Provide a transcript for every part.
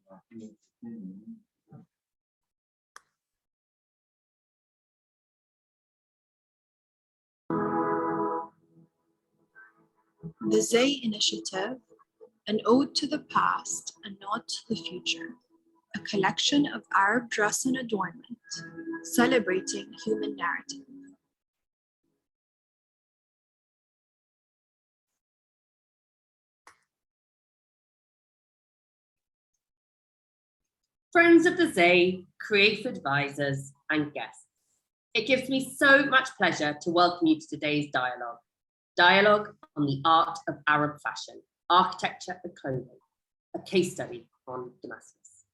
The Zay Initiative, an ode to the past and not to the future, a collection of Arab dress and adornment, celebrating human narrative. Friends of the Zay, creative advisors, and guests, it gives me so much pleasure to welcome you to today's dialogue on the art of Arab fashion, architecture and clothing, a case study on Damascus.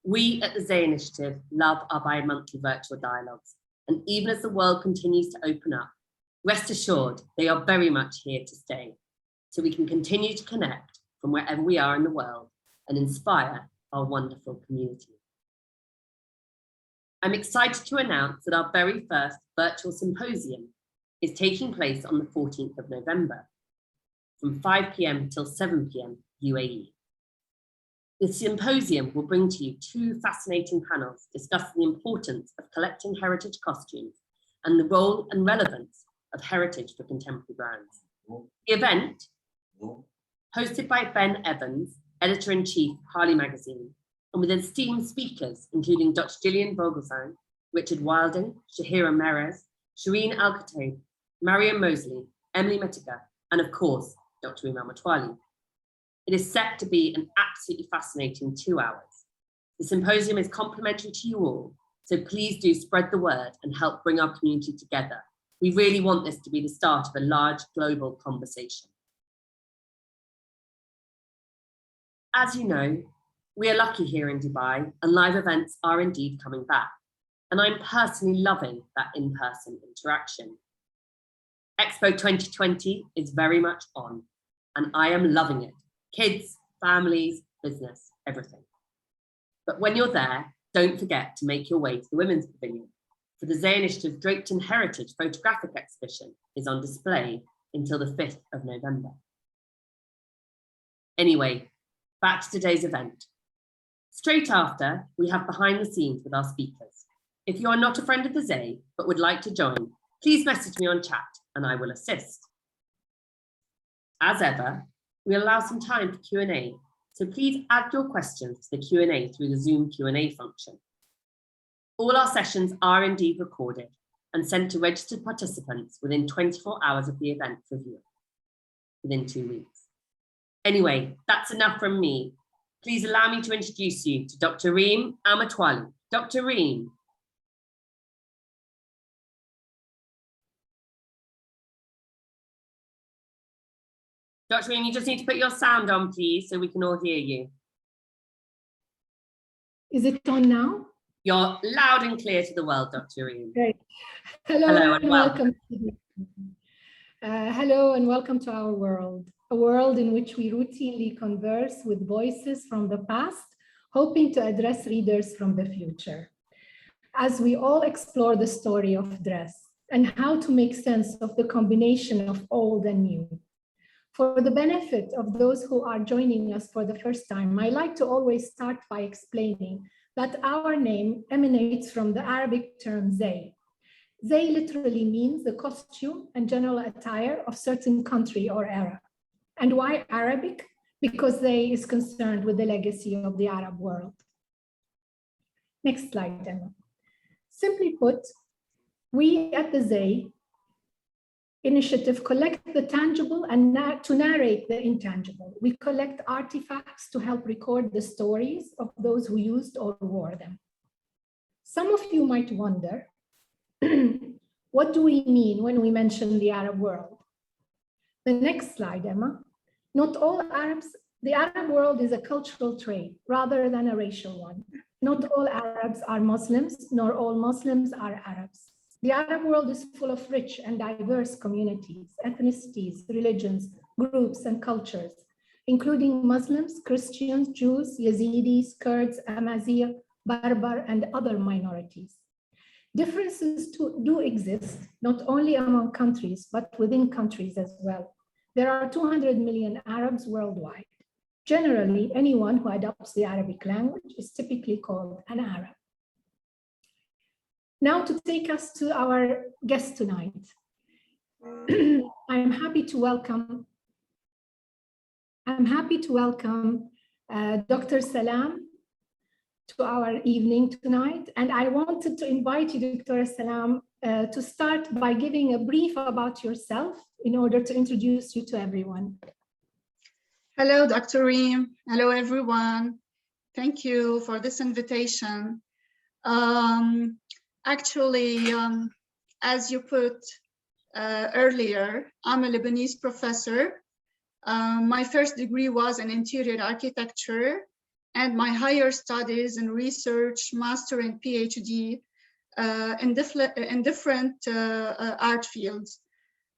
We at the Zay Initiative love our bi-monthly virtual dialogues, and even as the world continues to open up, rest assured they are very much here to stay, so we can continue to connect from wherever we are in the world and inspire our wonderful community. I'm excited to announce that our very first virtual symposium is taking place on the 14th of November from 5 p.m. till 7 p.m. UAE. The symposium will bring to you two fascinating panels discussing the importance of collecting heritage costumes and the role and relevance of heritage for contemporary brands. The event, hosted by Ben Evans, Editor-in-Chief, Harley Magazine, and with esteemed speakers, including Dr. Gillian Vogelsang, Richard Wilding, Shahira Merez, Shireen Al-Khatib, Mariam Mosley, Emily Metiga, and of course, Dr. Reem Mutwalli. It is set to be an absolutely fascinating 2 hours. The symposium is complimentary to you all, so please do spread the word and help bring our community together. We really want this to be the start of a large global conversation. As you know, we are lucky here in Dubai, and live events are indeed coming back. And I'm personally loving that in-person interaction. Expo 2020 is very much on, and I am loving it. Kids, families, business, everything. But when you're there, don't forget to make your way to the Women's Pavilion, for the Zay Initiative Draped in Heritage photographic exhibition is on display until the 5th of November. Anyway, back to today's event. Straight after, we have behind the scenes with our speakers. If you are not a friend of the Zay, but would like to join, please message me on chat and I will assist. As ever, we'll allow some time for Q&A, so please add your questions to the Q&A through the Zoom Q&A function. All our sessions are indeed recorded and sent to registered participants within 24 hours of the event for viewing, within 2 weeks. Anyway, that's enough from me. Please allow me to introduce you to Dr. Reem Mutwalli. Dr. Reem. Dr. Reem, you just need to put your sound on, please, so we can all hear you. Is it on now? You're loud and clear to the world, Dr. Reem. Great. Hello and welcome. Hello and welcome to our world, a world in which we routinely converse with voices from the past, hoping to address readers from the future. As we all explore the story of dress and how to make sense of the combination of old and new. For the benefit of those who are joining us for the first time, I like to always start by explaining that our name emanates from the Arabic term Zay. Zay literally means the costume and general attire of certain country or era. And why Arabic? Because Zay is concerned with the legacy of the Arab world. Next slide, Emma. Simply put, we at the Zay Initiative collect the tangible and to narrate the intangible. We collect artifacts to help record the stories of those who used or wore them. Some of you might wonder, what do we mean when we mention the Arab world? The next slide, Emma. Not all Arabs, the Arab world is a cultural trait rather than a racial one. Not all Arabs are Muslims, nor all Muslims are Arabs. The Arab world is full of rich and diverse communities, ethnicities, religions, groups, and cultures, including Muslims, Christians, Jews, Yazidis, Kurds, Amazigh, Berber, and other minorities. Differences do exist, not only among countries, but within countries as well. There are 200 million Arabs worldwide. Generally, anyone who adopts the Arabic language is typically called an Arab. Now to take us to our guest tonight, I'm happy to welcome Dr. Salam to our evening tonight. And I wanted to invite you, Dr. Salam, to start by giving a brief about yourself in order to introduce you to everyone. Hello, Dr. Reem. Hello, everyone. Thank you for this invitation. Actually, as you put earlier, I'm a Lebanese professor. My first degree was in interior architecture, and my higher studies in research, master and PhD in different art fields.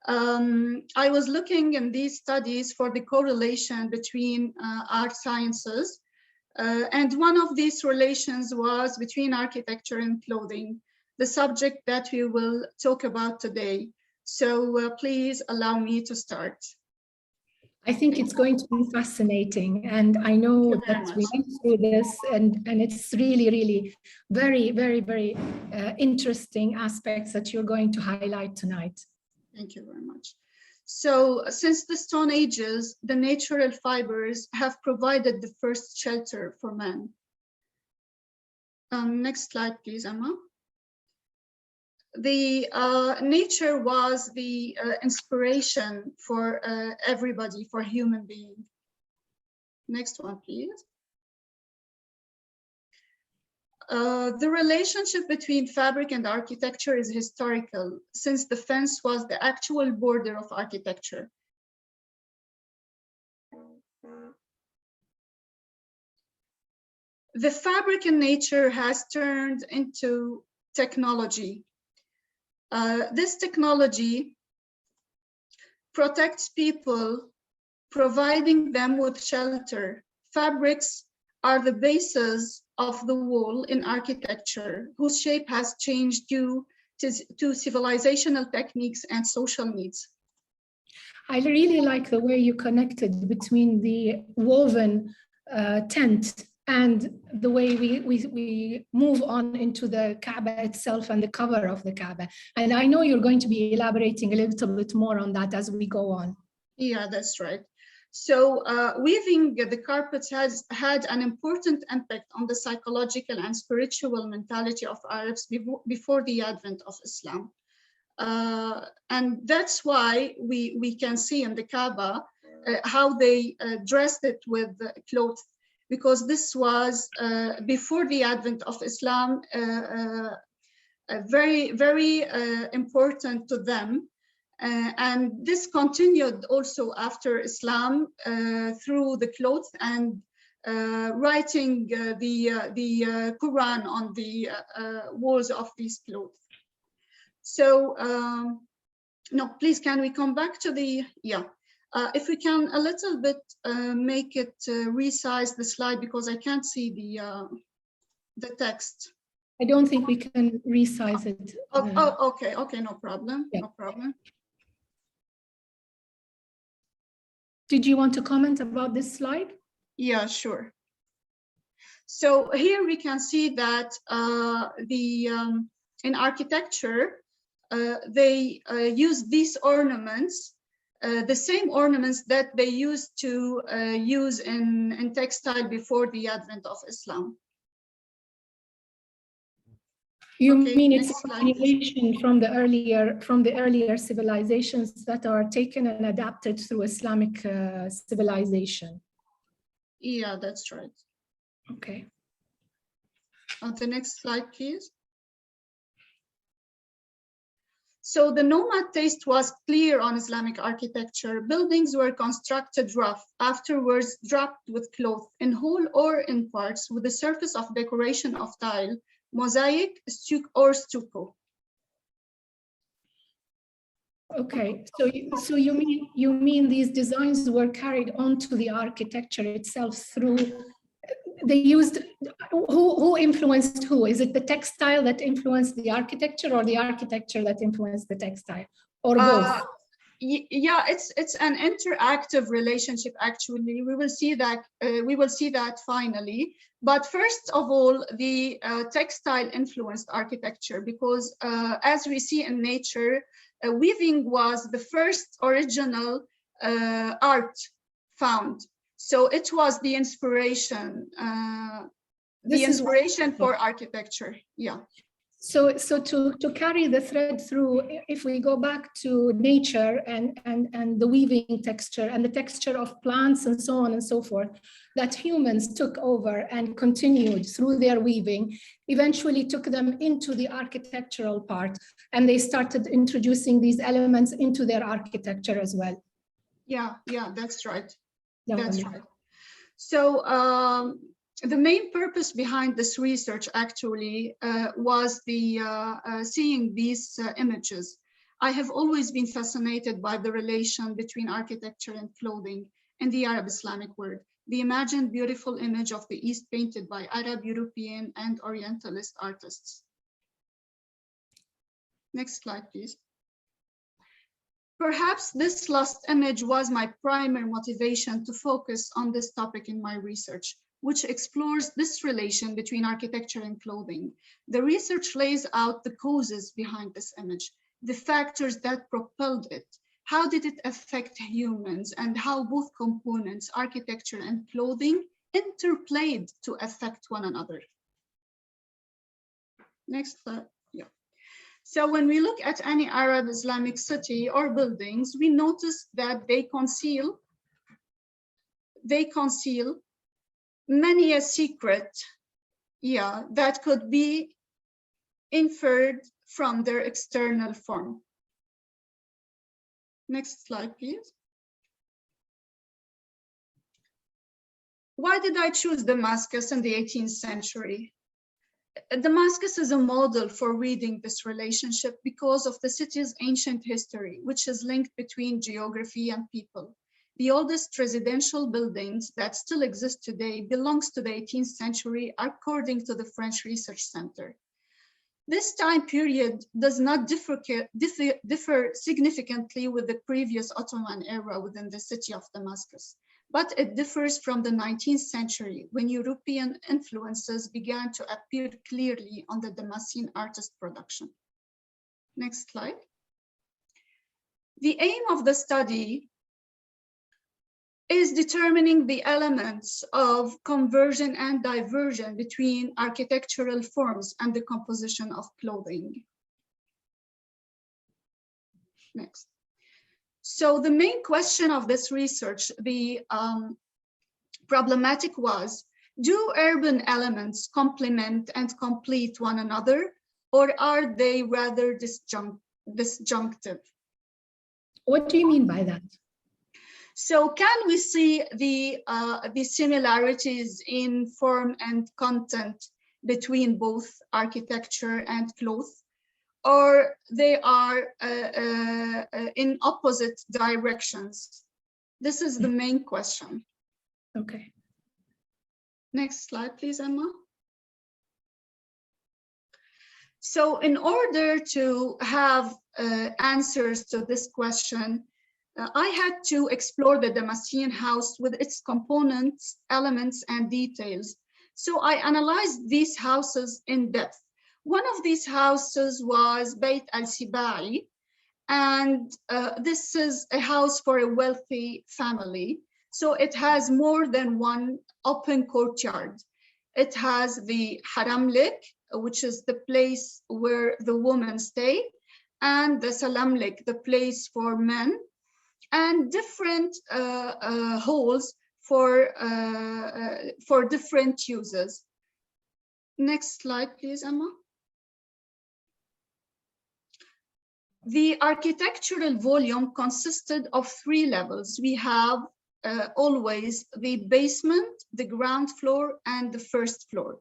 I was looking in these studies for the correlation between art sciences, and one of these relations was between architecture and clothing, the subject that we will talk about today. So please allow me to start. I think it's going to be fascinating, and I know that we went through this, and it's really, really very, very, very interesting aspects that you're going to highlight tonight. Thank you very much. So since the Stone Ages, the natural fibers have provided the first shelter for man. Next slide, please, Emma. The nature was the inspiration for everybody, for human being. Next one, please. The relationship between fabric and architecture is historical, since the fence was the actual border of architecture. The fabric in nature has turned into technology. This technology protects people, providing them with shelter. Fabrics are the basis of the wall in architecture, whose shape has changed due to civilizational techniques and social needs. I really like the way you connected between the woven tent and the way we move on into the Kaaba itself and the cover of the Kaaba. And I know you're going to be elaborating a little bit more on that as we go on. Yeah, that's right. So weaving the carpets has had an important impact on the psychological and spiritual mentality of Arabs before the advent of Islam. And that's why we can see in the Kaaba how they dressed it with clothes, because this was before the advent of Islam, very, very important to them. And this continued also after Islam through the clothes and writing the Quran on the walls of these clothes. So, no, please, can we come back to the, yeah. If we can a little bit make it resize the slide, because I can't see the text. I don't think we can resize it. Okay, no problem, yeah. No problem. Did you want to comment about this slide? Yeah, sure. So here we can see that in architecture, they use these ornaments, the same ornaments that they used to use in textile before the advent of Islam. You mean it's a continuation from the earlier civilizations that are taken and adapted through Islamic civilization? Yeah, that's right. Okay. On the next slide, please. So the nomad taste was clear on Islamic architecture. Buildings were constructed rough, afterwards dropped with cloth in whole or in parts, with the surface of decoration of tile, mosaic, stucco. Okay, so you mean these designs were carried onto the architecture itself through, they used, who influenced who? Is it the textile that influenced the architecture, or the architecture that influenced the textile, or both? Yeah, it's an interactive relationship. Actually, we will see that finally. But first of all, the textile influenced architecture, because as we see in nature, weaving was the first original art found. So it was the inspiration. The inspiration for architecture. Yeah. So to carry the thread through, if we go back to nature and the weaving texture and the texture of plants and so on and so forth, that humans took over and continued through their weaving, eventually took them into the architectural part, and they started introducing these elements into their architecture as well. Yeah, that's right. Yeah, that's right. So the main purpose behind this research actually was the seeing these images. I have always been fascinated by the relation between architecture and clothing in the Arab Islamic world. The imagined beautiful image of the East painted by Arab, European, and Orientalist artists. Next slide, please. Perhaps this last image was my primary motivation to focus on this topic in my research, which explores this relation between architecture and clothing. The research lays out the causes behind this image, the factors that propelled it, how did it affect humans, and how both components, architecture and clothing, interplayed to affect one another. Next slide. So when we look at any Arab Islamic city or buildings, we notice that they conceal many a secret, that could be inferred from their external form. Next slide, please. Why did I choose Damascus in the 18th century? Damascus is a model for reading this relationship because of the city's ancient history, which is linked between geography and people. The oldest residential buildings that still exist today belongs to the 18th century, according to the French Research Center. This time period does not differ significantly with the previous Ottoman era within the city of Damascus, but it differs from the 19th century when European influences began to appear clearly on the Damascene artist production. Next slide. The aim of the study is determining the elements of conversion and diversion between architectural forms and the composition of clothing. Next. So the main question of this research, the problematic was, do urban elements complement and complete one another, or are they rather disjunctive? What do you mean by that? So can we see the similarities in form and content between both architecture and clothes, or they are in opposite directions? This is the main question. Okay. Next slide, please, Emma. So in order to have answers to this question, I had to explore the Damascene house with its components, elements, and details. So I analyzed these houses in depth. One of these houses was Beit al-Sibai, and this is a house for a wealthy family. So it has more than one open courtyard. It has the Haramlik, which is the place where the women stay, and the Salamlik, the place for men, and different halls for different uses. Next slide, please, Emma. The architectural volume consisted of 3 levels. We have always the basement, the ground floor, and the first floor.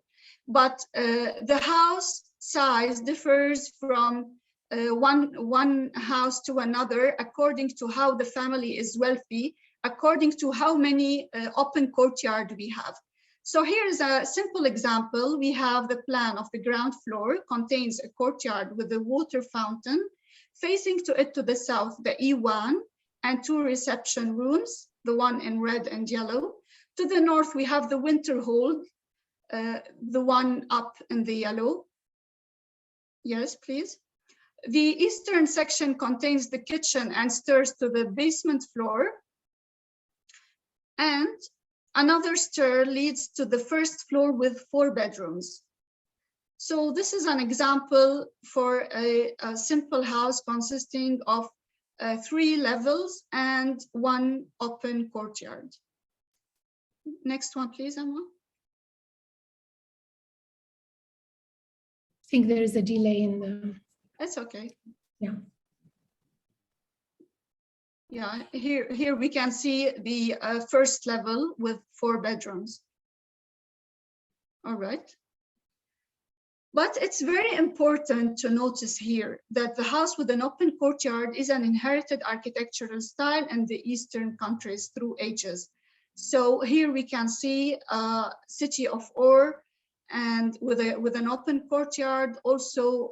But the house size differs from one house to another according to how the family is wealthy, according to how many open courtyard we have. So here is a simple example. We have the plan of the ground floor, contains a courtyard with a water fountain Facing to it to the south, the E1 and 2 reception rooms, the one in red and yellow. To the north, we have the winter hold, the one up in the yellow. Yes, please. The eastern section contains the kitchen and stairs to the basement floor. And another stair leads to the first floor with 4 bedrooms. So this is an example for a simple house consisting of 3 levels and 1 open courtyard. Next one, please, Emma. I think there is a delay in the... That's okay. Yeah. Yeah, here we can see the first level with 4 bedrooms. All right. But it's very important to notice here that the house with an open courtyard is an inherited architectural style in the Eastern countries through ages. So here we can see city of Ur, and with an open courtyard, also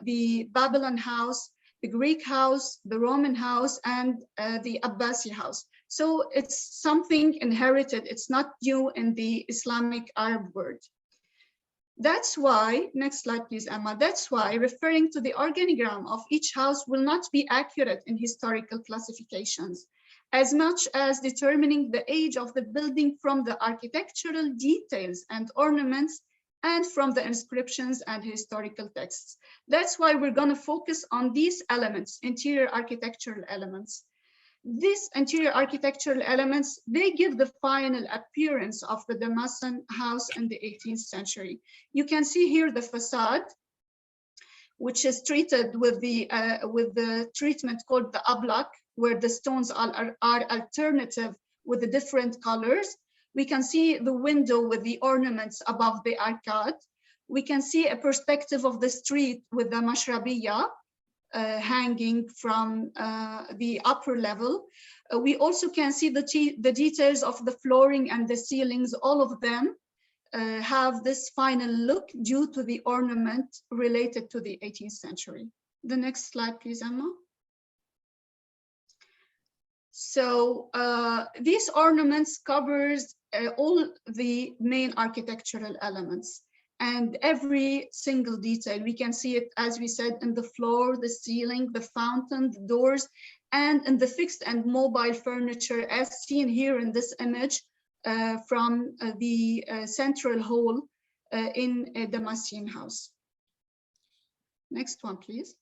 the Babylon house, the Greek house, the Roman house, and the Abbasi house. So it's something inherited. It's not new in the Islamic Arab world. That's why, next slide, please, Emma. That's why referring to the organigram of each house will not be accurate in historical classifications, as much as determining the age of the building from the architectural details and ornaments and from the inscriptions and historical texts. That's why we're going to focus on these elements, interior architectural elements. These interior architectural elements, they give the final appearance of the Damascus house in the 18th century. You can see here the facade, which is treated with the treatment called the ablak, where the stones are alternative with the different colors. We can see the window with the ornaments above the arcade. We can see a perspective of the street with the mashrabiya hanging from the upper level. We also can see the details of the flooring and the ceilings. All of them have this final look due to the ornament related to the 18th century. The next slide, please, Emma. So these ornaments covers all the main architectural elements, and every single detail. We can see it, as we said, in the floor, the ceiling, the fountain, the doors, and in the fixed and mobile furniture, as seen here in this image from the central hall in a Damascene house. Next one, please.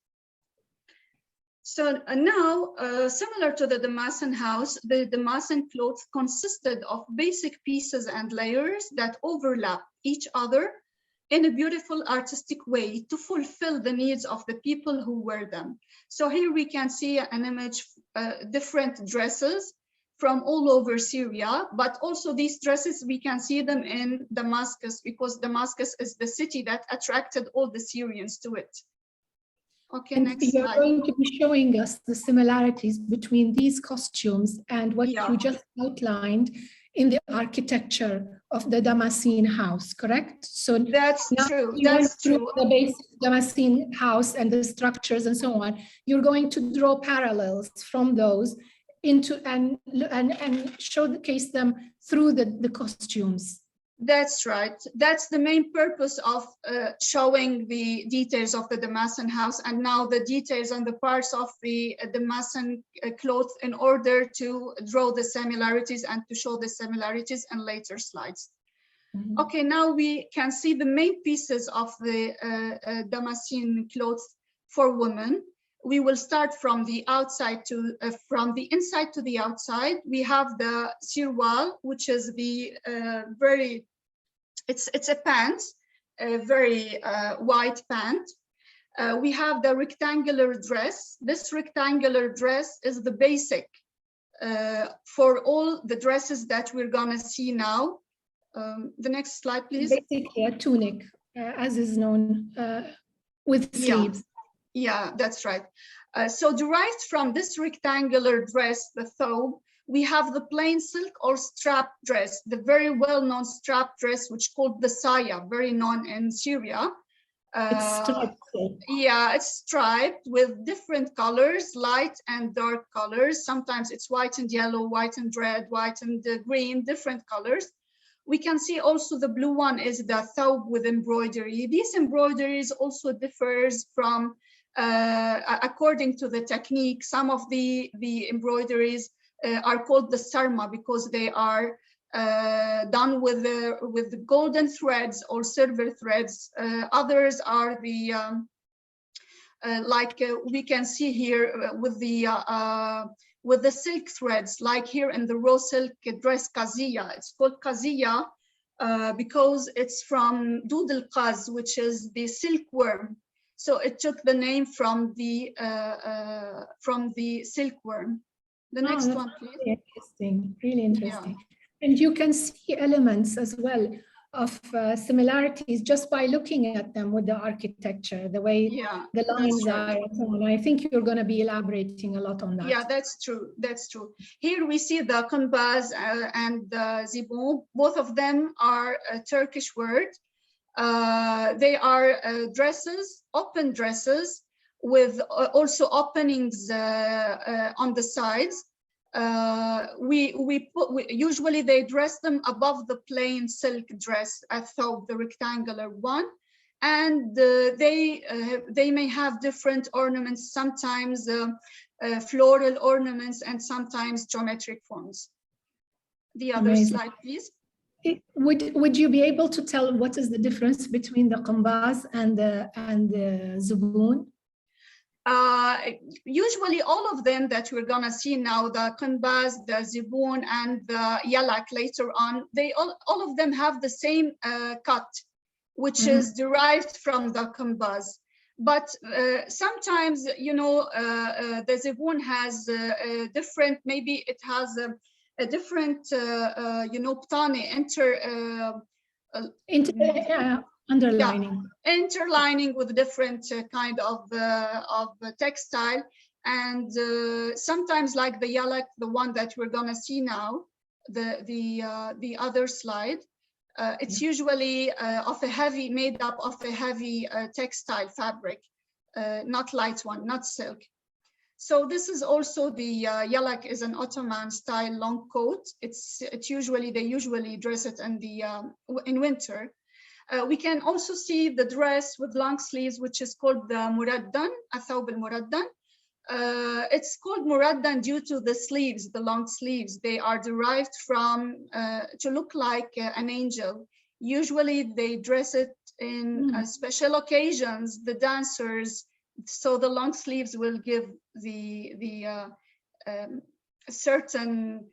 So now, similar to the Damascene house, the Damascene clothes consisted of basic pieces and layers that overlap each other in a beautiful artistic way to fulfill the needs of the people who wear them. So here we can see an image, different dresses from all over Syria, but also these dresses, we can see them in Damascus, because Damascus is the city that attracted all the Syrians to it. Okay, and next you're slide. going to be showing us the similarities between these costumes and what you just outlined in the architecture of the Damascene house, correct? So that's true. That's true. The basic Damascene house and the structures and so on. You're going to draw parallels from those into and showcase them through the costumes. That's right. That's the main purpose of showing the details of the Damascene house, and now the details and the parts of the Damascene cloth, in order to draw the similarities and to show the similarities in later slides. Mm-hmm. Okay, now we can see the main pieces of the Damascene clothes for women. We will start from the outside to from the inside to the outside. We have the sirwal, which is the it's a pant, a very wide pant. We have the rectangular dress. This rectangular dress is the basic for all the dresses that we're gonna see now. The next slide, please. Basically a tunic, as is known, with sleeves. Yeah, that's right. So derived from this rectangular dress, the thobe, we have the plain silk or strap dress, the very well-known strap dress, which called the saya, very known in Syria. It's striped. Yeah, it's striped with different colors, light and dark colors. Sometimes it's white and yellow, white and red, white and green, different colors. We can see also the blue one is the thawb with embroidery. These embroideries also differs from, according to the technique. Some of the embroideries are called the sarma because they are done with the golden threads or silver threads. Others are the like we can see here with the silk threads, like here in the raw silk dress kaziya. It's called kaziya because it's from dud al-qaz, which is the silkworm. So it took the name from the silkworm. The next one, please. Really interesting, really interesting. Yeah. And you can see elements as well of similarities just by looking at them with the architecture, the way the lines are. And I think you're going to be elaborating a lot on that. Yeah, that's true. That's true. Here we see the kumbaz and the zibun. Both of them are a Turkish word. They are dresses, open dresses with also openings on the sides. Usually they dress them above the plain silk dress, a thawb, the rectangular one, and they may have different ornaments, sometimes floral ornaments and sometimes geometric forms. The other slide, please. Would you be able to tell what is the difference between the kumbaz and the zubun? Usually all of them that we're gonna see now, the kumbaz, the zibun, and the yalak later on, they all of them have the same cut, which is derived from the kumbaz. But sometimes, you know, the zibun has a different, maybe it has a different, you know, ptani, underlining. Yeah, interlining with different kind of textile, and sometimes like the yalak, the one that we're gonna see now, the other slide, it's usually of a heavy, made up of a heavy textile fabric, not light one, not silk. So this is also the yalak is an Ottoman style long coat. They usually dress it in the in winter. We can also see the dress with long sleeves, which is called the muraddan, athawb al-muraddan. It's called muraddan due to the sleeves, the long sleeves. They are derived from to look like an angel. Usually they dress it in special occasions, the dancers. So the long sleeves will give the certain,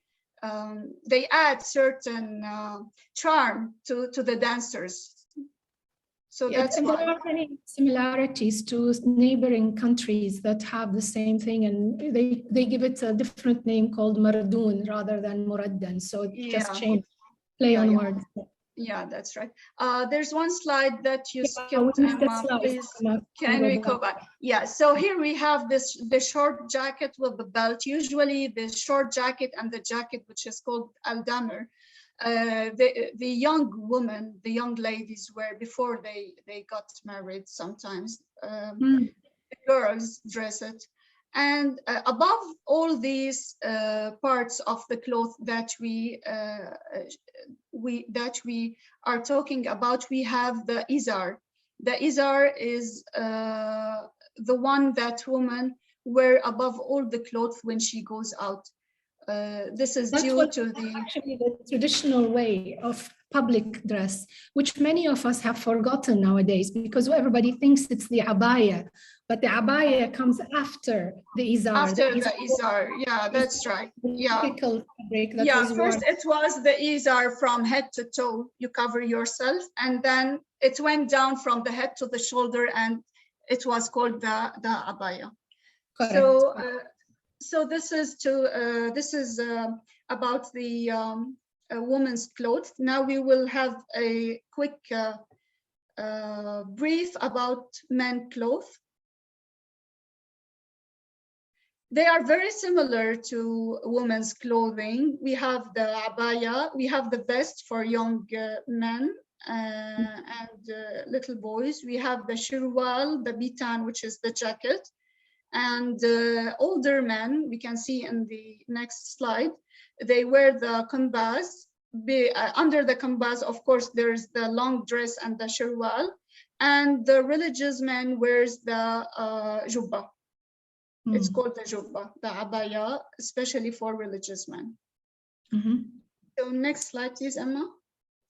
they add certain charm to the dancers. So that's and there are many similarities to neighboring countries that have the same thing, and they give it a different name called Mardun rather than Muraddan. So it just changed, play on words. Yeah, that's right. There's one slide that you skipped, Emma, please. Can we go back? Yeah, so here we have the short jacket with the belt. Usually the short jacket and the jacket, which is called al-damir. The young women, the young ladies wear before they got married sometimes. The girls dress it. And above all these parts of the cloth that we are talking about, we have the izar. The izar is the one that women wear above all the clothes when she goes out. This is due to actually the traditional way of public dress, which many of us have forgotten nowadays because everybody thinks it's the abaya, but the abaya comes after the izar. After the izar, yeah, that's right. Yeah, first it was the izar from head to toe, you cover yourself, and then it went down from the head to the shoulder, and it was called the abaya. Correct. So this is about the woman's clothes. Now we will have a quick brief about men's clothes. They are very similar to women's clothing. We have the abaya, we have the vest for young men, and little boys. We have the shirwal, the bitan, which is the jacket, and older men, we can see in the next slide, they wear the kambaz. Under the kambaz, of course, there's the long dress and the shirwal, and the religious man wears the jubba. It's called the jubba, the abaya, especially for religious men. So next slide, please, Emma.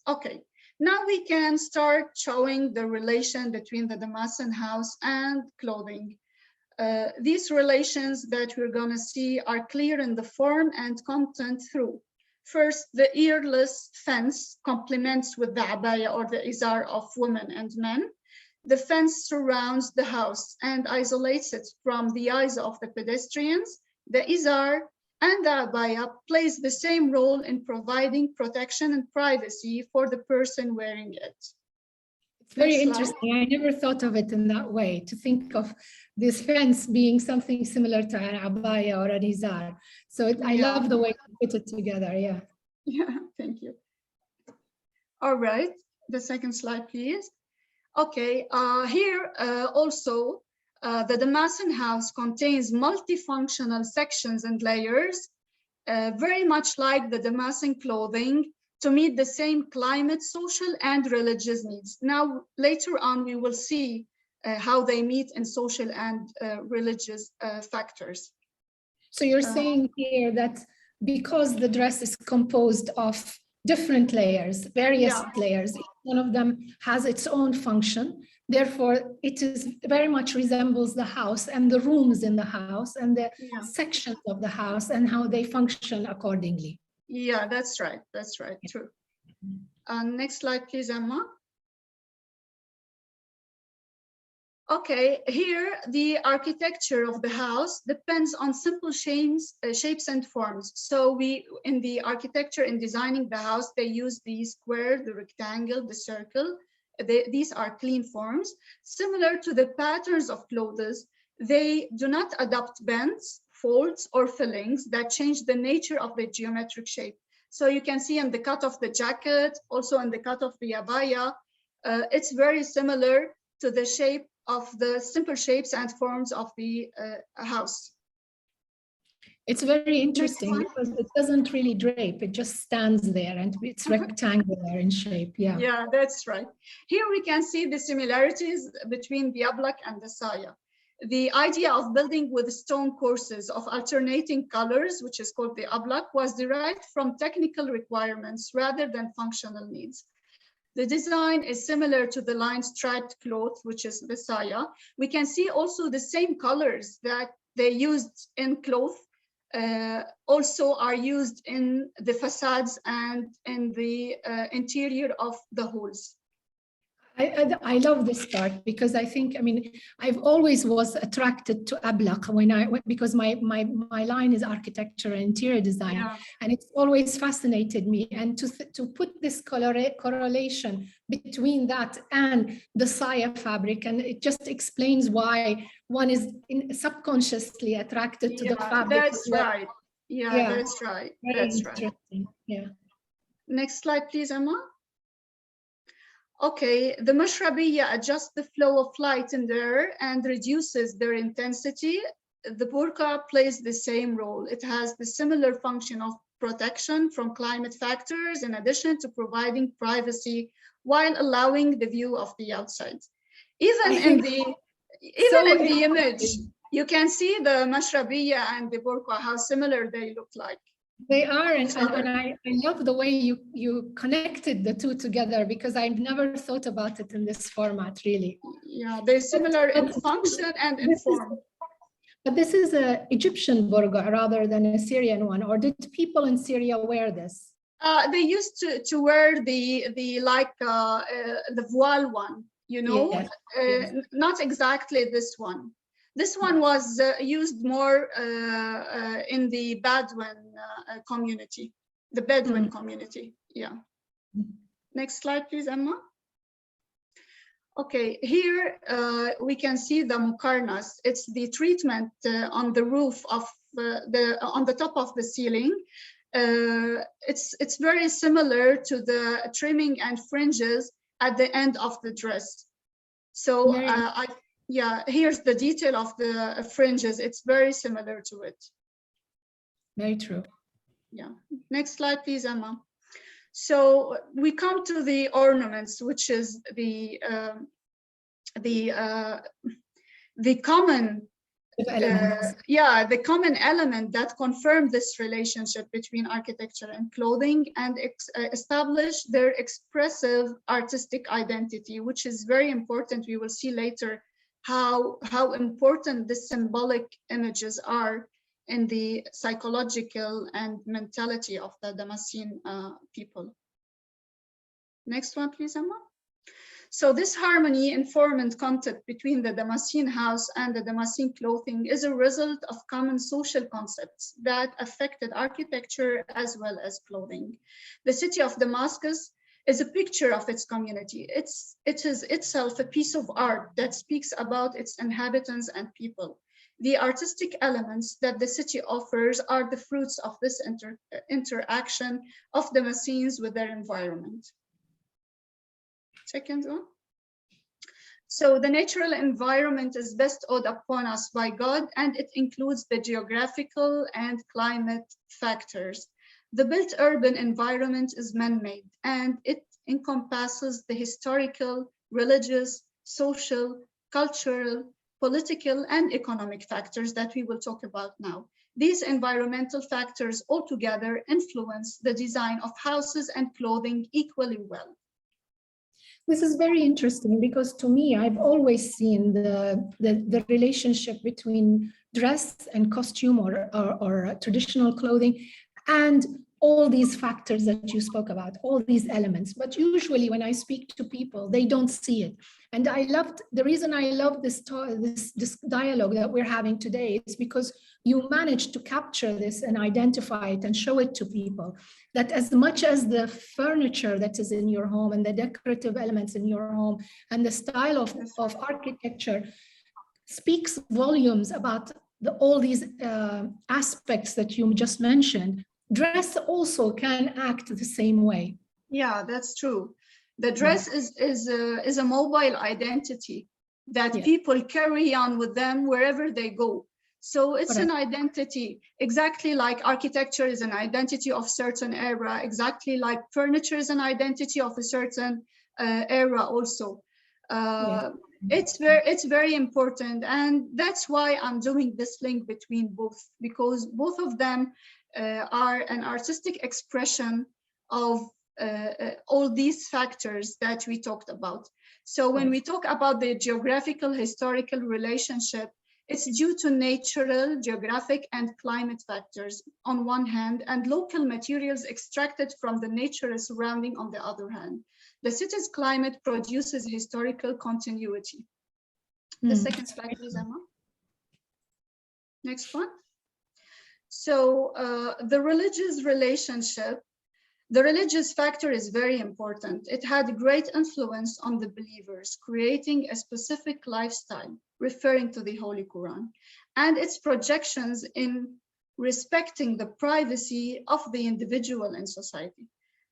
Okay, now we can start showing the relation between the Damascus house and clothing. These relations that we're going to see are clear in the form and content through. First, the earless fence complements with the abaya or the izar of women and men. The fence surrounds the house and isolates it from the eyes of the pedestrians. The izar and the abaya plays the same role in providing protection and privacy for the person wearing it. It's very interesting. I never thought of it in that way, to think of this fence being something similar to an abaya or an izar. So I love the way you put it together, yeah. Yeah, thank you. All right, the second slide, please. Okay, here also, the Damascus house contains multifunctional sections and layers, very much like the Damascus clothing, to meet the same climate, social, and religious needs. Now, later on, we will see how they meet in social and religious factors. So you're saying here that because the dress is composed of different layers, various layers, each one of them has its own function. Therefore, it is very much resembles the house and the rooms in the house and the sections of the house and how they function accordingly. Yeah, that's right. That's right. True. Next slide, please, Emma. Okay, here the architecture of the house depends on simple shapes and forms. So in the architecture, in designing the house, they use the square, the rectangle, the circle. These are clean forms. Similar to the patterns of clothes, they do not adopt bends, folds, or fillings that change the nature of the geometric shape. So you can see in the cut of the jacket, also in the cut of the abaya, it's very similar to the shape of the simple shapes and forms of the house. It's very interesting because it doesn't really drape, it just stands there and it's rectangular in shape, yeah. Yeah, that's right. Here we can see the similarities between the ablak and the saya. The idea of building with stone courses of alternating colors, which is called the ablak, was derived from technical requirements rather than functional needs. The design is similar to the line striped cloth, which is the saya. We can see also the same colors that they used in cloth also are used in the facades and in the interior of the halls. I love this part because I think, I mean, I've always was attracted to ablaq because my line is architecture and interior design, and it's always fascinated me. And to put this correlation between that and the saya fabric, and it just explains why one is subconsciously attracted to the fabric. That's right. Yeah, that's right. That's right. Yeah. Next slide, please, Emma. Okay, the mashrabiyya adjusts the flow of light in there and reduces their intensity. The burqa plays the same role. It has the similar function of protection from climate factors in addition to providing privacy while allowing the view of the outside. Even in the image, you can see the mashrabiyya and the burqa, how similar they look like. They are, and I love the way you connected the two together because I've never thought about it in this format, really. Yeah, they're similar in function and in form. But this is an Egyptian burqa rather than a Syrian one, or did people in Syria wear this? They used to wear the voile one, you know, not exactly this one. This one was used more in the Bedouin community, the Bedouin community, yeah. Next slide, please, Emma. Okay, here we can see the mukarnas. It's the treatment on the roof of on the top of the ceiling. It's very similar to the trimming and fringes at the end of the dress. So here's the detail of the fringes. It's very similar to it. Very true. Yeah. Next slide, please, Emma. So we come to the ornaments, which is the common the common element that confirm this relationship between architecture and clothing and establish their expressive artistic identity, which is very important. We will see later how important the symbolic images are in the psychological and mentality of the Damascene people. Next one, please, Emma. So this harmony, informant contact between the Damascene house and the Damascene clothing is a result of common social concepts that affected architecture as well as clothing. The city of Damascus is a picture of its community. It is itself a piece of art that speaks about its inhabitants and people. The artistic elements that the city offers are the fruits of this interaction of Damascenes with their environment. Second one. So the natural environment is bestowed upon us by God, and it includes the geographical and climate factors. The built urban environment is man-made, and it encompasses the historical, religious, social, cultural, political, and economic factors that we will talk about now. These environmental factors altogether influence the design of houses and clothing equally well. This is very interesting because to me, I've always seen the relationship between dress and costume or traditional clothing and all these factors that you spoke about, all these elements. But usually when I speak to people, they don't see it. And the reason I love this dialogue that we're having today is because you managed to capture this and identify it and show it to people, that as much as the furniture that is in your home and the decorative elements in your home and the style of architecture speaks volumes about all these aspects that you just mentioned, dress also can act the same way. Yeah, that's true. The dress is a mobile identity that people carry on with them wherever they go. So it's an identity, exactly like architecture is an identity of certain era, exactly like furniture is an identity of a certain era also. It's very important, and that's why I'm doing this link between both, because both of them are an artistic expression of all these factors that we talked about. So when we talk about the geographical historical relationship, it's due to natural, geographic, and climate factors on one hand, and local materials extracted from the nature surrounding on the other hand. The city's climate produces historical continuity. The second slide, please, Emma. Next one. So the religious relationship, the religious factor is very important. It had great influence on the believers, creating a specific lifestyle, referring to the Holy Quran, and its projections in respecting the privacy of the individual in society.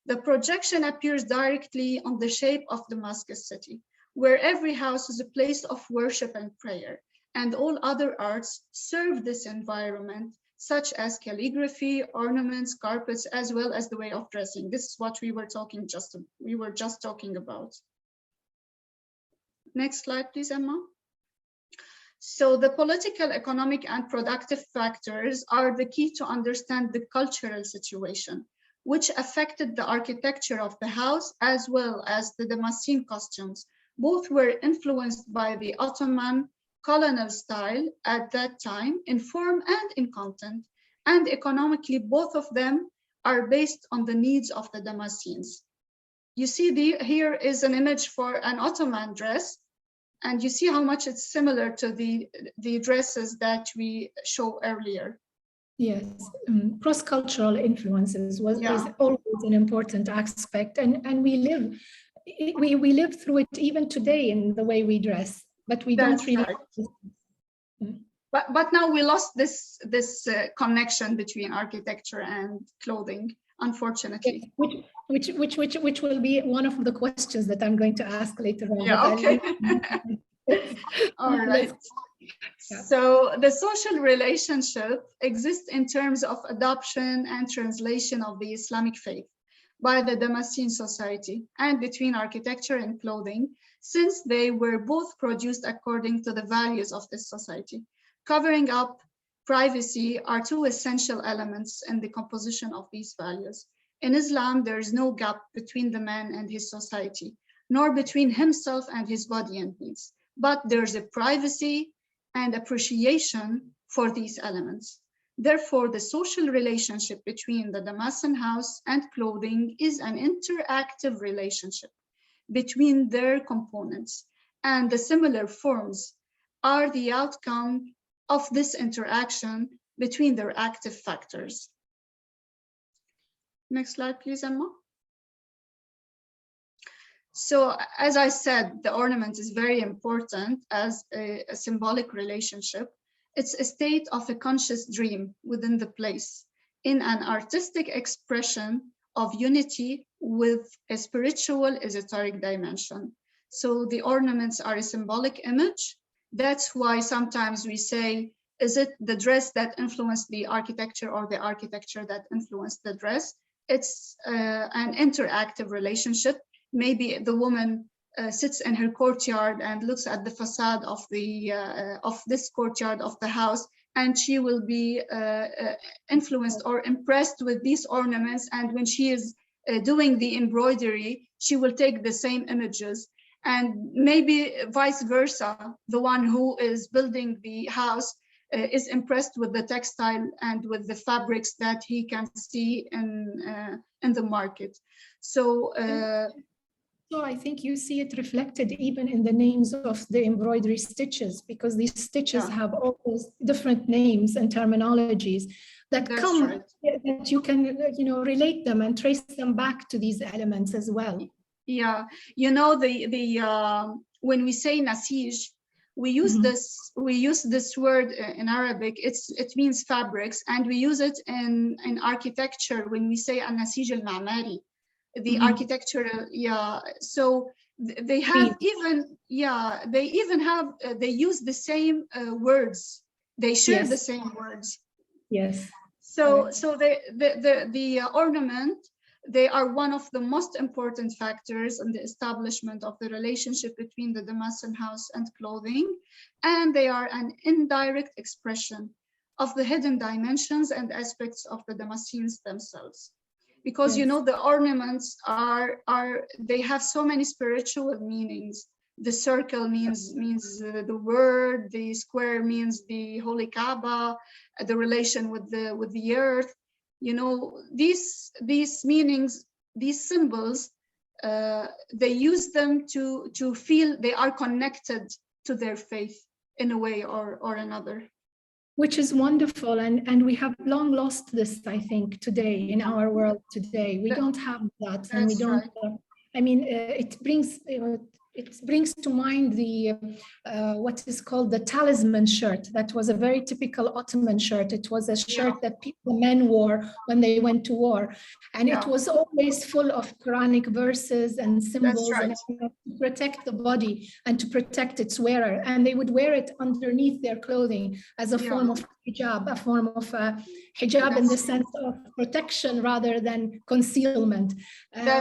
The projection appears directly on the shape of Damascus city, where every house is a place of worship and prayer, and all other arts serve this environment, such as calligraphy, ornaments, carpets, as well as the way of dressing. This is what we were just talking about. Next slide, please, Emma. So the political, economic, and productive factors are the key to understand the cultural situation, which affected the architecture of the house as well as the Damascene costumes. Both were influenced by the Ottoman colonial style at that time in form and in content, and economically both of them are based on the needs of the Damascenes. You see here is an image for an Ottoman dress, and you see how much it's similar to the dresses that we showed earlier. Yes, cross-cultural influences is always an important aspect, and we live through it even today in the way we dress. But we don't really. Right. But now we lost this connection between architecture and clothing, unfortunately. which will be one of the questions that I'm going to ask later on. Yeah, okay. All right. Yeah. So the social relationship exists in terms of adoption and translation of the Islamic faith by the Damascene society and between architecture and clothing, since they were both produced according to the values of this society. Covering up, privacy are two essential elements in the composition of these values. In Islam, there is no gap between the man and his society, nor between himself and his body and needs, but there's a privacy and appreciation for these elements. Therefore, the social relationship between the Damascene house and clothing is an interactive relationship between their components, and the similar forms are the outcome of this interaction between their active factors. Next slide, please, Emma. So, as I said, the ornament is very important as a symbolic relationship. It's a state of a conscious dream within the place, in an artistic expression of unity with a spiritual esoteric dimension. So the ornaments are a symbolic image. That's why sometimes we say, is it the dress that influenced the architecture or the architecture that influenced the dress? It's an interactive relationship. Maybe the woman sits in her courtyard and looks at the facade of this courtyard of the house, and she will be influenced or impressed with these ornaments. And when she is doing the embroidery, she will take the same images. And maybe vice versa, the one who is building the house is impressed with the textile and with the fabrics that he can see in the market. So I think you see it reflected even in the names of the embroidery stitches, because these stitches have all those different names and terminologies that that you can relate them and trace them back to these elements as well. Yeah, when we say nasij, we use this word in Arabic. It means fabrics, and we use it in architecture when we say an-nasij al-ma'mari. The architectural, so they have they use the same words. They share the same words. Yes. So the ornament, they are one of the most important factors in the establishment of the relationship between the Damascene house and clothing, and they are an indirect expression of the hidden dimensions and aspects of the Damascenes themselves. Because the ornaments they have so many spiritual meanings. The circle means the word, the square means the Holy Kaaba, the relation with the earth. These meanings, these symbols, they use them to feel they are connected to their faith in a way or another. Which is wonderful, and we have long lost this, I think, today in our world today. We don't have that, and we don't. It brings to mind the what is called the talisman shirt. That was a very typical Ottoman shirt. It was a shirt that the men wore when they went to war, and it was always full of Quranic verses and symbols and to protect the body and to protect its wearer. And they would wear it underneath their clothing as a form of hijab, hijab in the sense of protection rather than concealment,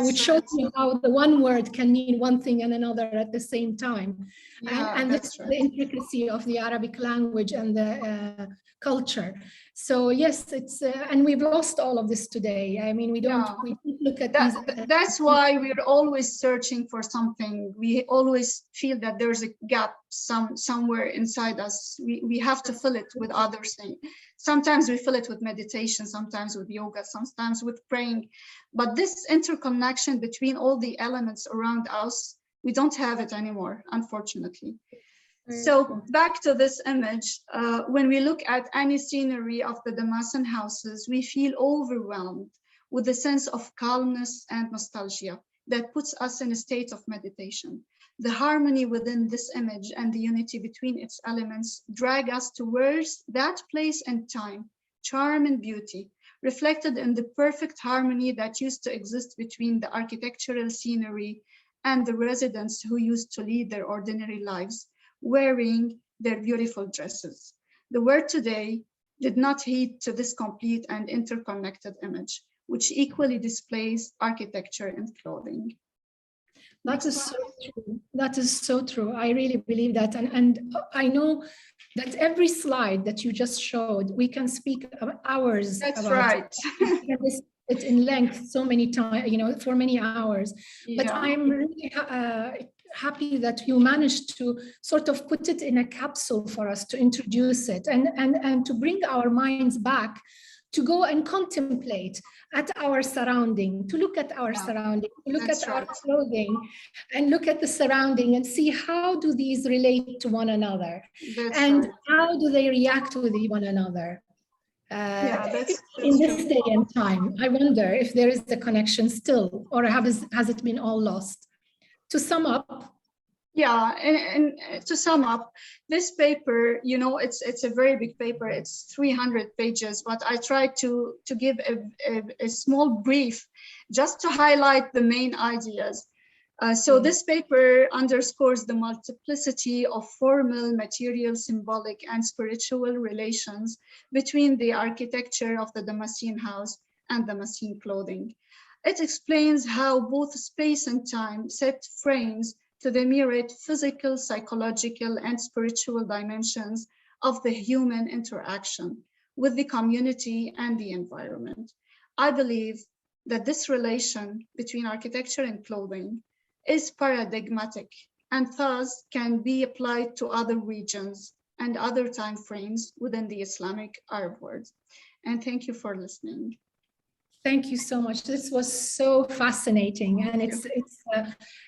which shows you how the one word can mean one thing and another at the same time. And this is the intricacy of the Arabic language and the culture. So yes, it's and we've lost all of this today. I mean, we don't look at these. That's why we're always searching for something. We always feel that there's a gap somewhere inside us. We have to fill it with other things. Sometimes we fill it with meditation, sometimes with yoga, sometimes with praying. But this interconnection between all the elements around us, we don't have it anymore, unfortunately. So back to this image, when we look at any scenery of the Damascene houses, we feel overwhelmed with a sense of calmness and nostalgia that puts us in a state of meditation. The harmony within this image and the unity between its elements drag us towards that place and time, charm and beauty, reflected in the perfect harmony that used to exist between the architectural scenery and the residents who used to lead their ordinary lives, wearing their beautiful dresses. The world today did not heed to this complete and interconnected image, which equally displays architecture and clothing. That is so true. That is so true. I really believe that. And I know that every slide that you just showed, we can speak hours That's about right. it in length so many times, you know, for many hours. But Yeah. I'm really happy that you managed to sort of put it in a capsule for us to introduce it and to bring our minds back to go and contemplate at our surrounding, to look at our surrounding, to look That's at right. our clothing and look at the surrounding and see how do these relate to one another. That's and right. how do they react with one another? That's in this true. day and time, I wonder if there is a connection still, or has it been all lost? To sum up, Yeah, and to sum up, this paper, you know, it's a very big paper. It's 300 pages, but I tried to give a small brief just to highlight the main ideas. So this paper underscores the multiplicity of formal, material, symbolic, and spiritual relations between the architecture of the Damascene house and Damascene clothing. It explains how both space and time set frames to the myriad physical, psychological, and spiritual dimensions of the human interaction with the community and the environment. I believe that this relation between architecture and clothing is paradigmatic and thus can be applied to other regions and other time frames within the Islamic Arab world. And thank you for listening. thank you so much. This was so fascinating, and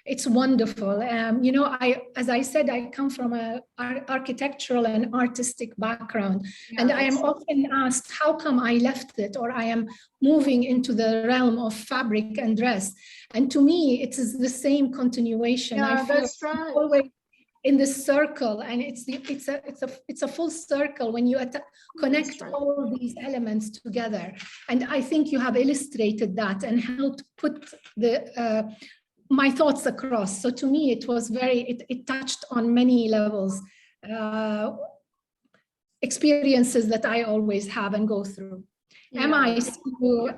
it's wonderful. You know, as I said, I come from an architectural and artistic background, and I am often asked, how come I left it, or I am moving into the realm of fabric and dress? And to me, it is the same continuation. Yeah, I feel that's right. always in this circle, and it's a full circle when you connect all these elements together. And I think you have illustrated that and helped put my thoughts across. So to me, it was it touched on many levels, experiences that I always have and go through. Emma, I see you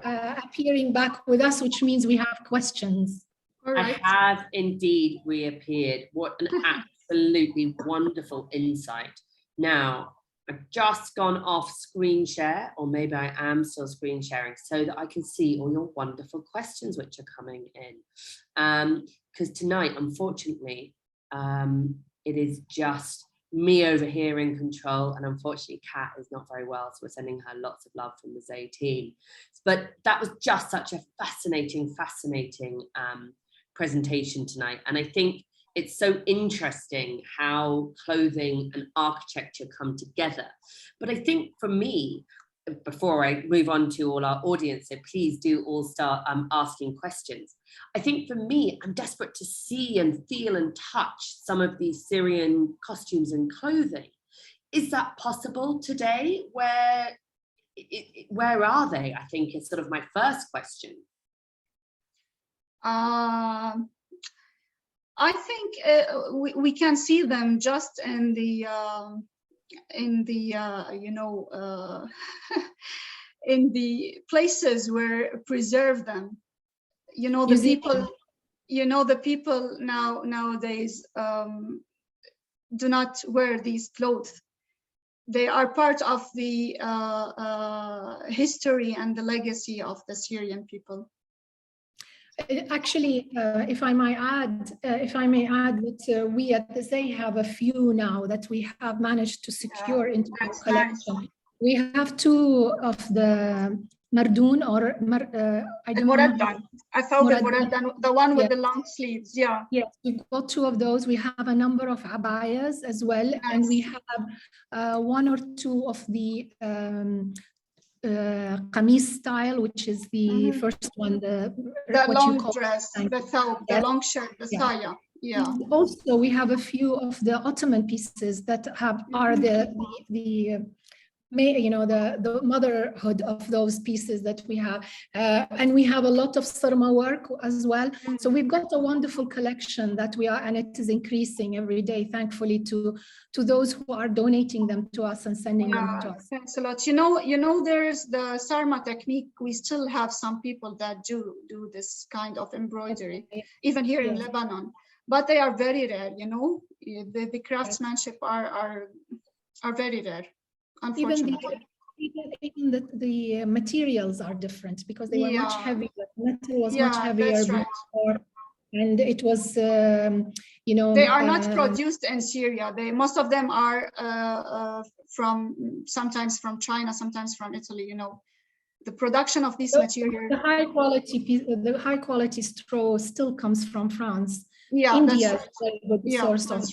appearing back with us, which means we have questions. All right. I have indeed reappeared. What an absolutely wonderful insight. Now, I've just gone off screen share, or maybe I am still screen sharing, so that I can see all your wonderful questions which are coming in. Because tonight, unfortunately, it is just me over here in control, and unfortunately Kat is not very well, so we're sending her lots of love from the Zay team. But that was just such a fascinating presentation tonight, and I think it's so interesting how clothing and architecture come together. But I think for me, before I move on to all our audience, so please do all start asking questions. I think for me, I'm desperate to see and feel and touch some of these Syrian costumes and clothing. Is that possible today? Where are they? I think is sort of my first question. I think we can see them just in the you know, in the places where preserve them. You know, the people. You know, the people nowadays do not wear these clothes. They are part of the history and the legacy of the Syrian people. Actually, if I may add, that we at the Zay have a few now that we have managed to secure into our collection. Nice. We have two of the Mardoon, or I don't know. I thought the one with the long sleeves. Yeah. Yes, we've got two of those. We have a number of abayas as well, nice. And we have one or two of the qamis style, which is the first one, the long dress, the thawb, the long shirt, the saya. Yeah. Also, we have a few of the Ottoman pieces that are the the motherhood of those pieces that we have. And we have a lot of sarma work as well. So we've got a wonderful collection that and it is increasing every day, thankfully, to those who are donating them to us and sending them to us. Thanks a lot. There's the sarma technique. We still have some people that do this kind of embroidery, even here in Lebanon, but they are very rare, the craftsmanship are very rare. Unfortunately. Even the materials are different because they were much heavier. The metal was much heavier before, and it was, They are not produced in Syria. Most of them are sometimes from China, sometimes from Italy. The production of these materials. The high quality straw still comes from France. Yeah, India that's right. is a good source of as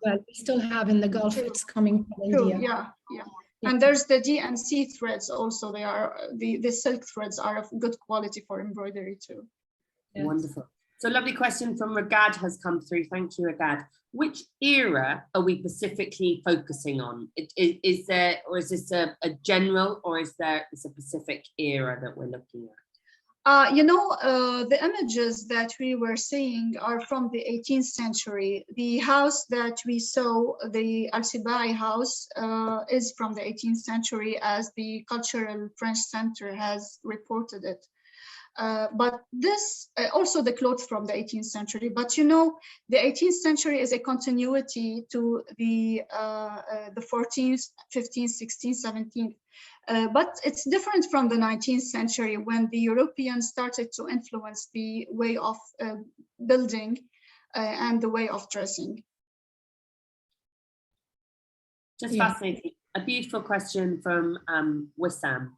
well. We still have in the Gulf. It's coming from India. Yeah. And there's the D&C threads also. They are the silk threads are of good quality for embroidery too. Yes. Wonderful. So lovely question from Ragad has come through. Thank you, Ragad. Which era are we specifically focusing on? Is this a general, or is there a specific era that we're looking at? The images that we were seeing are from the 18th century. The house that we saw, the Al-Sibai house, is from the 18th century, as the Cultural French Center has reported it. But this, also the clothes from the 18th century, but the 18th century is a continuity to the 14th, 15th, 16th, 17th. But it's different from the 19th century, when the Europeans started to influence the way of building and the way of dressing. Just fascinating. A beautiful question from Wissam.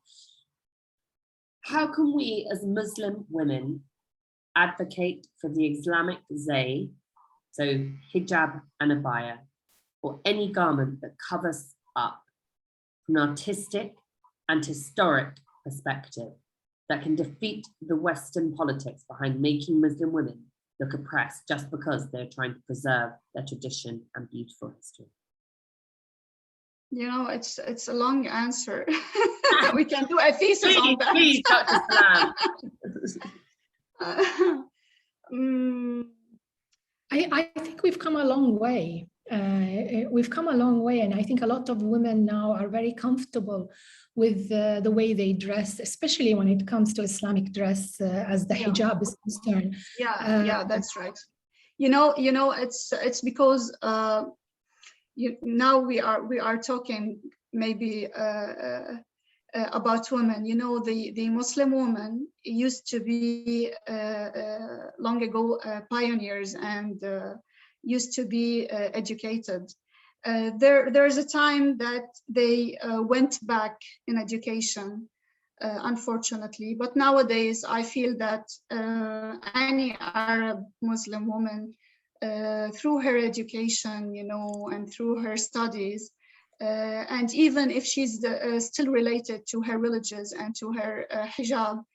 How can we as Muslim women advocate for the Islamic zay, so hijab and abaya, or any garment that covers up, from an artistic and historic perspective that can defeat the Western politics behind making Muslim women look oppressed just because they're trying to preserve their tradition and beautiful history? It's a long answer. We can do a thesis on that. Please, Dr. Salam. I think we've come a long way. And I think a lot of women now are very comfortable with the way they dress, especially when it comes to Islamic dress, as the hijab is concerned. That's right. It's because now we are talking maybe about women. The Muslim woman used to be long ago pioneers and used to be educated. There's a time that they went back in education, unfortunately. But nowadays, I feel that any Arab Muslim woman, through her education, and through her studies, and even if she's still related to her religious and to her hijab,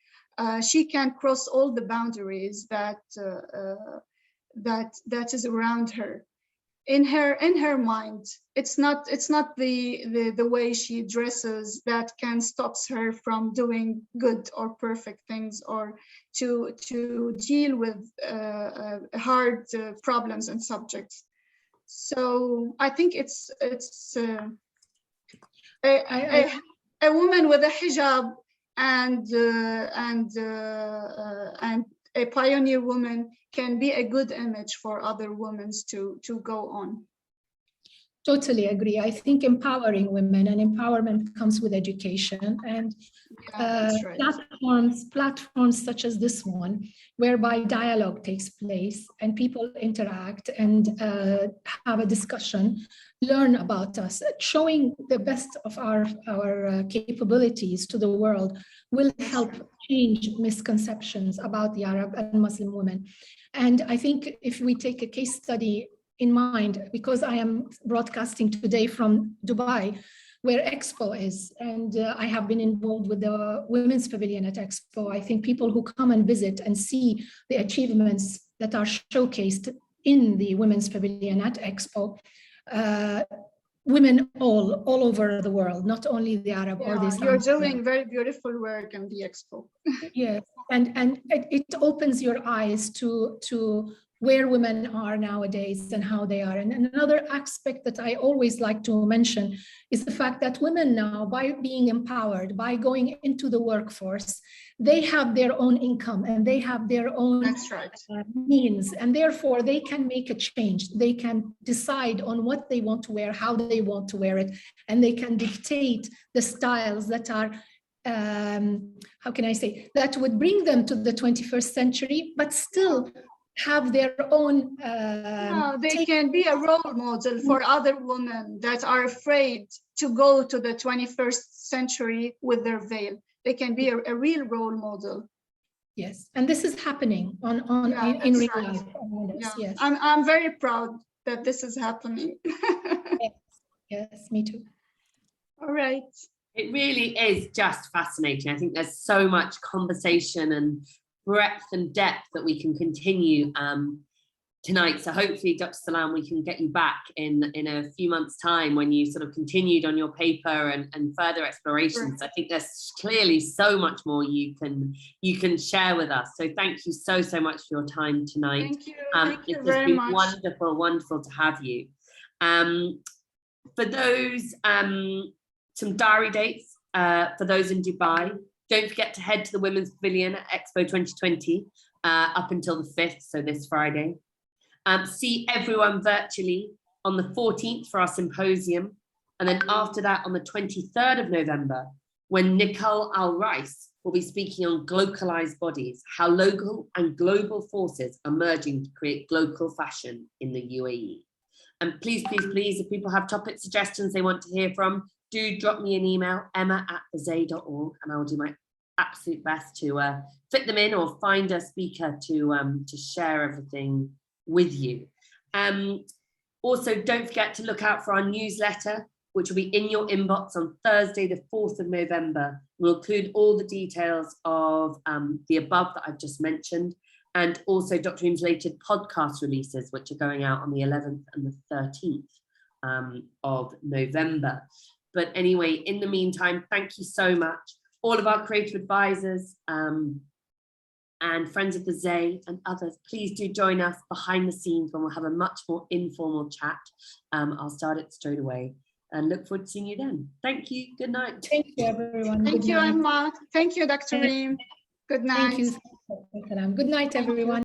she can cross all the boundaries that is around her. In her mind, it's not the way she dresses that can stop her from doing good or perfect things, or to deal with hard problems and subjects. So I think it's a woman with a hijab and a pioneer woman can be a good image for other women to go on. Totally agree. I think empowering women, and empowerment comes with education, and right. platforms such as this one, whereby dialogue takes place and people interact and have a discussion, learn about us, showing the best of our capabilities to the world will help change misconceptions about the Arab and Muslim women. And I think if we take a case study in mind, because I am broadcasting today from Dubai, where Expo is, and I have been involved with the Women's Pavilion at Expo. I think people who come and visit and see the achievements that are showcased in the Women's Pavilion at Expo women all over the world, not only the Arab or the You're Islamic doing world. very beautiful work in the expo. Yes, and it opens your eyes to where women are nowadays and how they are. And another aspect that I always like to mention is the fact that women now, by being empowered, by going into the workforce, they have their own income and they have their own That's right. means, and therefore they can make a change. They can decide on what they want to wear, how they want to wear it, and they can dictate the styles that are how can I say, that would bring them to the 21st century, but still have their own. They can be a role model for other women that are afraid to go to the 21st century with their veil. They can be a real role model. Yes, and this is happening in real life. Yes. I'm very proud that this is happening. Yes, me too. All right. It really is just fascinating. I think there's so much conversation and breadth and depth that we can continue tonight. So hopefully, Dr. Salam, we can get you back in a few months' time when you sort of continued on your paper and further explorations. Sure. I think there's clearly so much more you can share with us. So thank you so much for your time tonight. Thank you. Thank you very much. Wonderful to have you. For those, some diary dates for those in Dubai. Don't forget to head to the Women's Pavilion at Expo 2020 up until the 5th, so this Friday. See everyone virtually on the 14th for our symposium. And then after that, on the 23rd of November, when Nicole Al-Rice will be speaking on globalized bodies, how local and global forces are merging to create global fashion in the UAE. And please, if people have topic suggestions they want to hear from, do drop me an email, emma@thezay.org, and I'll do my absolute best to fit them in or find a speaker to share everything with you. Also, don't forget to look out for our newsletter, which will be in your inbox on Thursday, the 4th of November. We'll include all the details of the above that I've just mentioned, and also Dr. Reem's related podcast releases, which are going out on the 11th and the 13th of November. But anyway, in the meantime, thank you so much. All of our creative advisors and friends of the Zay and others, please do join us behind the scenes when we'll have a much more informal chat. I'll start it straight away and look forward to seeing you then. Thank you. Good night. Thank you, everyone. Thank you, Emma. Thank you, Dr. Reem. Good night. Thank you. Good night, everyone.